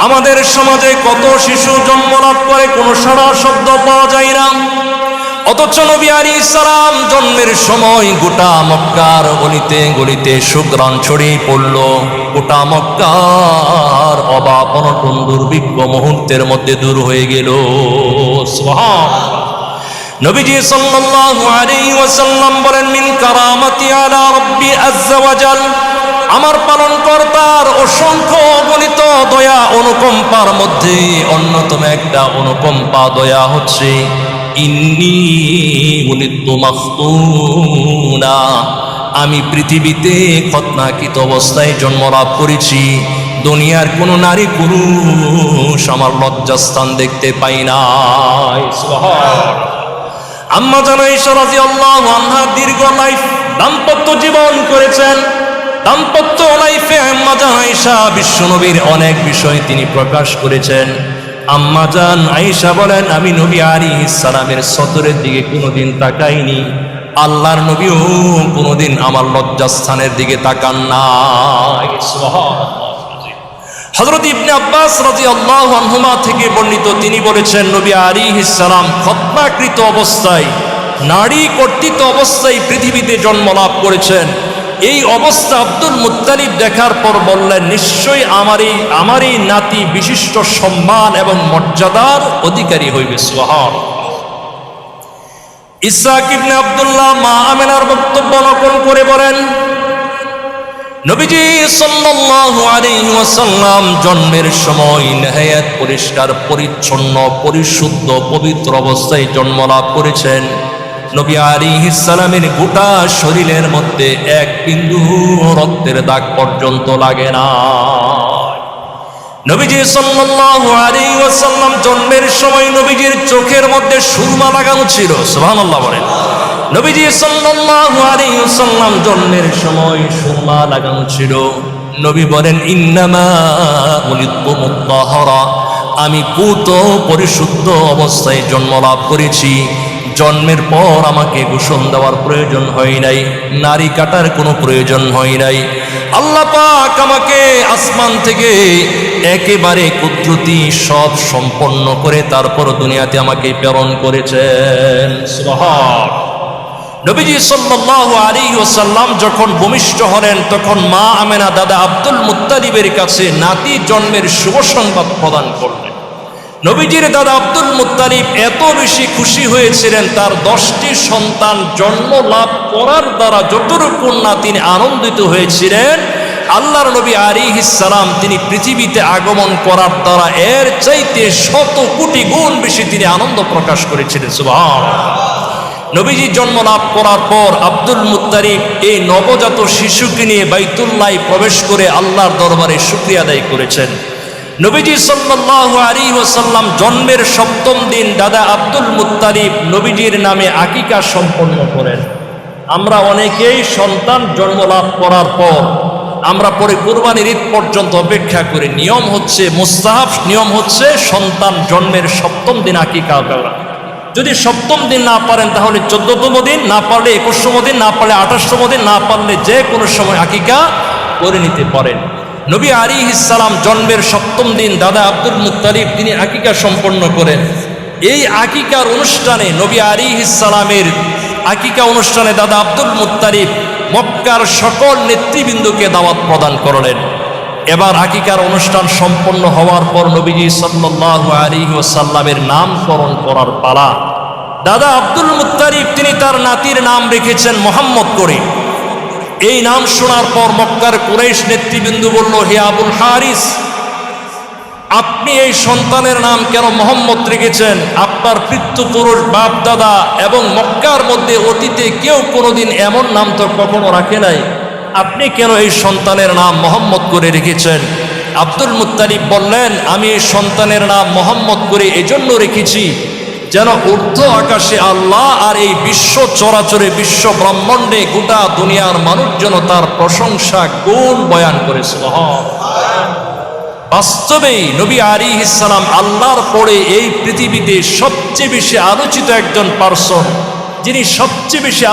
আমাদের সমাজে কত শিশু জন্মলাভ করে কোনো সাড়া শব্দ পাওয়া যায় না, অথচ নবী আলাইহিস সালাম জন্মের সময় গোটা মক্কার গলিতে গলিতে সুঘ্রাণ ছড়িয়ে পড়ল। গোটা মক্কার অভাব অনটন দুর্ভিক্ষ মুহূর্তের মধ্যে দূর হয়ে গেল। সুবহানাল্লাহ। নবীজি সাল্লাল্লাহু আলাইহি ওয়াসাল্লাম বলেন, মিন কারামাতি আলা রাব্বি আযজা ওয়া জাল, আমার পালনকর্তার অসংখ্য অগণিত দয়া অনুকম্পার মধ্যে অন্যতম একটা অনুকম্পা দয়া হচ্ছে ইন্নী উলিদতু মাফতুনা, আমি পৃথিবীতে খতনাকৃত অবস্থায় জন্মলাভ করেছি। দুনিয়ার কোন নারী পুরুষ আমার লজ্জাস্থান দেখতে পাই নাই। সুবহানাল্লাহ। আম্মা জান আয়েশা রাদিয়াল্লাহু আনহা দীর্ঘ লাইফ দাম্পত্য জীবন করেছেন। দাম্পত্য লাইফে আম্মা জান আয়েশা বিশ্বনবীর অনেক বিষয় তিনি প্রকাশ করেছেন। আম্মা জান আয়েশা বলেন, আমি নবী আলাইহিস সালামের সতরের দিকে কোনোদিন তাকাইনি, আল্লাহর নবীও কোনোদিন আমার লজ্জাস্থানের দিকে তাকান নাই। সুবহানাল্লাহ। হযরত ইবনে আব্বাস রাদিয়াল্লাহু আনহুমা থেকে বর্ণিত, তিনি বলেছেন, নবী আলাইহিস সালাম খতনাকৃত অবস্থায়, নারী কর্তৃত অবস্থায় পৃথিবীতে জন্মলাভ করেছেন। এই অবস্থা আব্দুল মুত্তালিব দেখার পর বললেন, নিশ্চয়ই আমার এই নাতি বিশিষ্ট সম্মান এবং মর্যাদার অধিকারী হইবে। সুবহানাল্লাহ। ইসহাক ইবনে আব্দুল্লাহ মা আমিনার বক্তব্য নকল করে বলেন, নবীজি সাল্লাল্লাহু আলাইহি ওয়াসাল্লাম জন্মের সময় নেহায়েত পরিষ্কার পরিচ্ছন্ন পরিশুদ্ধ পবিত্র অবস্থায় জন্মলাভ করেছেন। নবী আলাইহিস সালামের গোটা শরীরের মধ্যে এক বিন্দু রক্তের দাগ পর্যন্ত লাগে না। নবীজি সাল্লাল্লাহু আলাইহি ওয়াসাল্লাম জন্মের সময় নবীজির চোখের মধ্যে সুরমা লাগানো ছিল। সুবহানাল্লাহ বলেন। নবীজি সাল্লাল্লাহু আলাইহি ওয়াসাল্লাম জন্মের সময় সুরমা লাগানো ছিল। নবী বলেন, ইন্নামা উলিদতু মুত্তাহারা, আমি পূত পরিশুদ্ধ অবস্থায় জন্মলাভ করেছি। জন্মের পর আমাকে গোসল দেওয়ার প্রয়োজন হয় নাই, নারী কাটার কোনো প্রয়োজন হয় নাই। আল্লাহ পাক আমাকে আসমান থেকে একেবারে কুদরতি সব সম্পন্ন করে তারপর দুনিয়াতে আমাকে প্রেরণ করেছেন। সুবহানাল্লাহ। নবীজি সাল্লাল্লাহু আলাইহি ওয়াসাল্লাম যখন ভূমিষ্ঠ হলেন, তখন মা আমেনা দাদা আব্দুল মুত্তালিবের কাছে নাতি জন্মের শুভ সংবাদ প্রদান করলেন। নবীজির দাদা আব্দুল মুত্তালিব এত বেশি খুশি হয়েছিলেন, তার 10টি সন্তান জন্ম লাভ করার দ্বারা যতটুকু না তিনি আনন্দিত হয়েছিলেন, আল্লাহর নবী আলাইহিস সালাম তিনি পৃথিবীতে আগমন করার দ্বারা এর চাইতে শত কোটি গুণ বেশি তিনি আনন্দ প্রকাশ করেছিলেন। সুবহানাল্লাহ। নবীজি জন্ম লাভ করার পর আব্দুল মুত্তালিব এই নবজাত শিশুকে নিয়ে বাইতুল্লাহ প্রবেশ করে আল্লাহর দরবারে শুকরিয়া আদায় করেছেন। নবীজি সাল্লাল্লাহু আলাইহি ওয়াসাল্লাম জন্মের 7ম দিন দাদা আব্দুল মুত্তালিব নবীজির নামে আকিকা সম্পন্ন করেন। আমরা অনেকেই সন্তান জন্ম লাভ করার পর আমরা পরে কুরবানির ঈদ পর্যন্ত অপেক্ষা করি। নিয়ম হচ্ছে, মুস্তাহাব নিয়ম হচ্ছে সন্তান জন্মের 7ম দিন আকিকা করা। যদি 7ম দিন না পারেন তাহলে 14তম দিন, না পারলে 21তম দিন, না পারলে 28তম দিন, না পারলে যে কোনো সময় আকিকা করে নিতে পারেন। নবী আলাইহিস সালাম জন্মের 7ম দিন দাদা আব্দুল মুত্তালিব তিনি আকিকা সম্পন্ন করেন। এই আকিকার অনুষ্ঠানে নবী আলাইহিস সালামের আকিকা অনুষ্ঠানে দাদা আব্দুল মুত্তালিব মক্কার সকল নেতৃবৃন্দকে দাওয়াত প্রদান করলেন। এবার আকিকার অনুষ্ঠান সম্পন্ন হওয়ার পর নবীজি সাল্লাল্লাহু আলাইহি ওয়াসাল্লামের নামকরণ করার পালা। দাদা আব্দুল মুত্তালিব তিনি তার নাতির নাম রেখেছেন মুহাম্মদ করে। এই নাম শোনার পর মক্কার কুরাইশ নেতৃবৃন্দ বলল, হে আবুল হারিস, আপনি এই সন্তানের নাম কেন মুহাম্মদ রেখেছেন? আপনার পিতৃপুরুষ বাপ দাদা এবং মক্কার মধ্যে অতীতে কেউ কোনোদিন এমন নাম তো কখনো রাখে নাই, আপনি কেন এই সন্তানের নাম মুহাম্মদ করে রেখেছেন? আব্দুল মুত্তালিব বললেন, আমি এই সন্তানের নাম মুহাম্মদ করে এজন্য রেখেছি যেন ঊর্ধ্ব আকাশে আল্লাহ আর এই বিশ্ব চরাচরে বিশ্ব ব্রহ্মাণ্ডে গোটা দুনিয়ার মানুষ যেন তার প্রশংসা গুণ বয়ান করেছিল। বাস্তবেই নবী আলাইহিস সালাম আল্লাহর পরে এই পৃথিবীতে সবচেয়ে বেশি আলোচিত একজন পার্সন, যিনি সবচেয়ে বেশি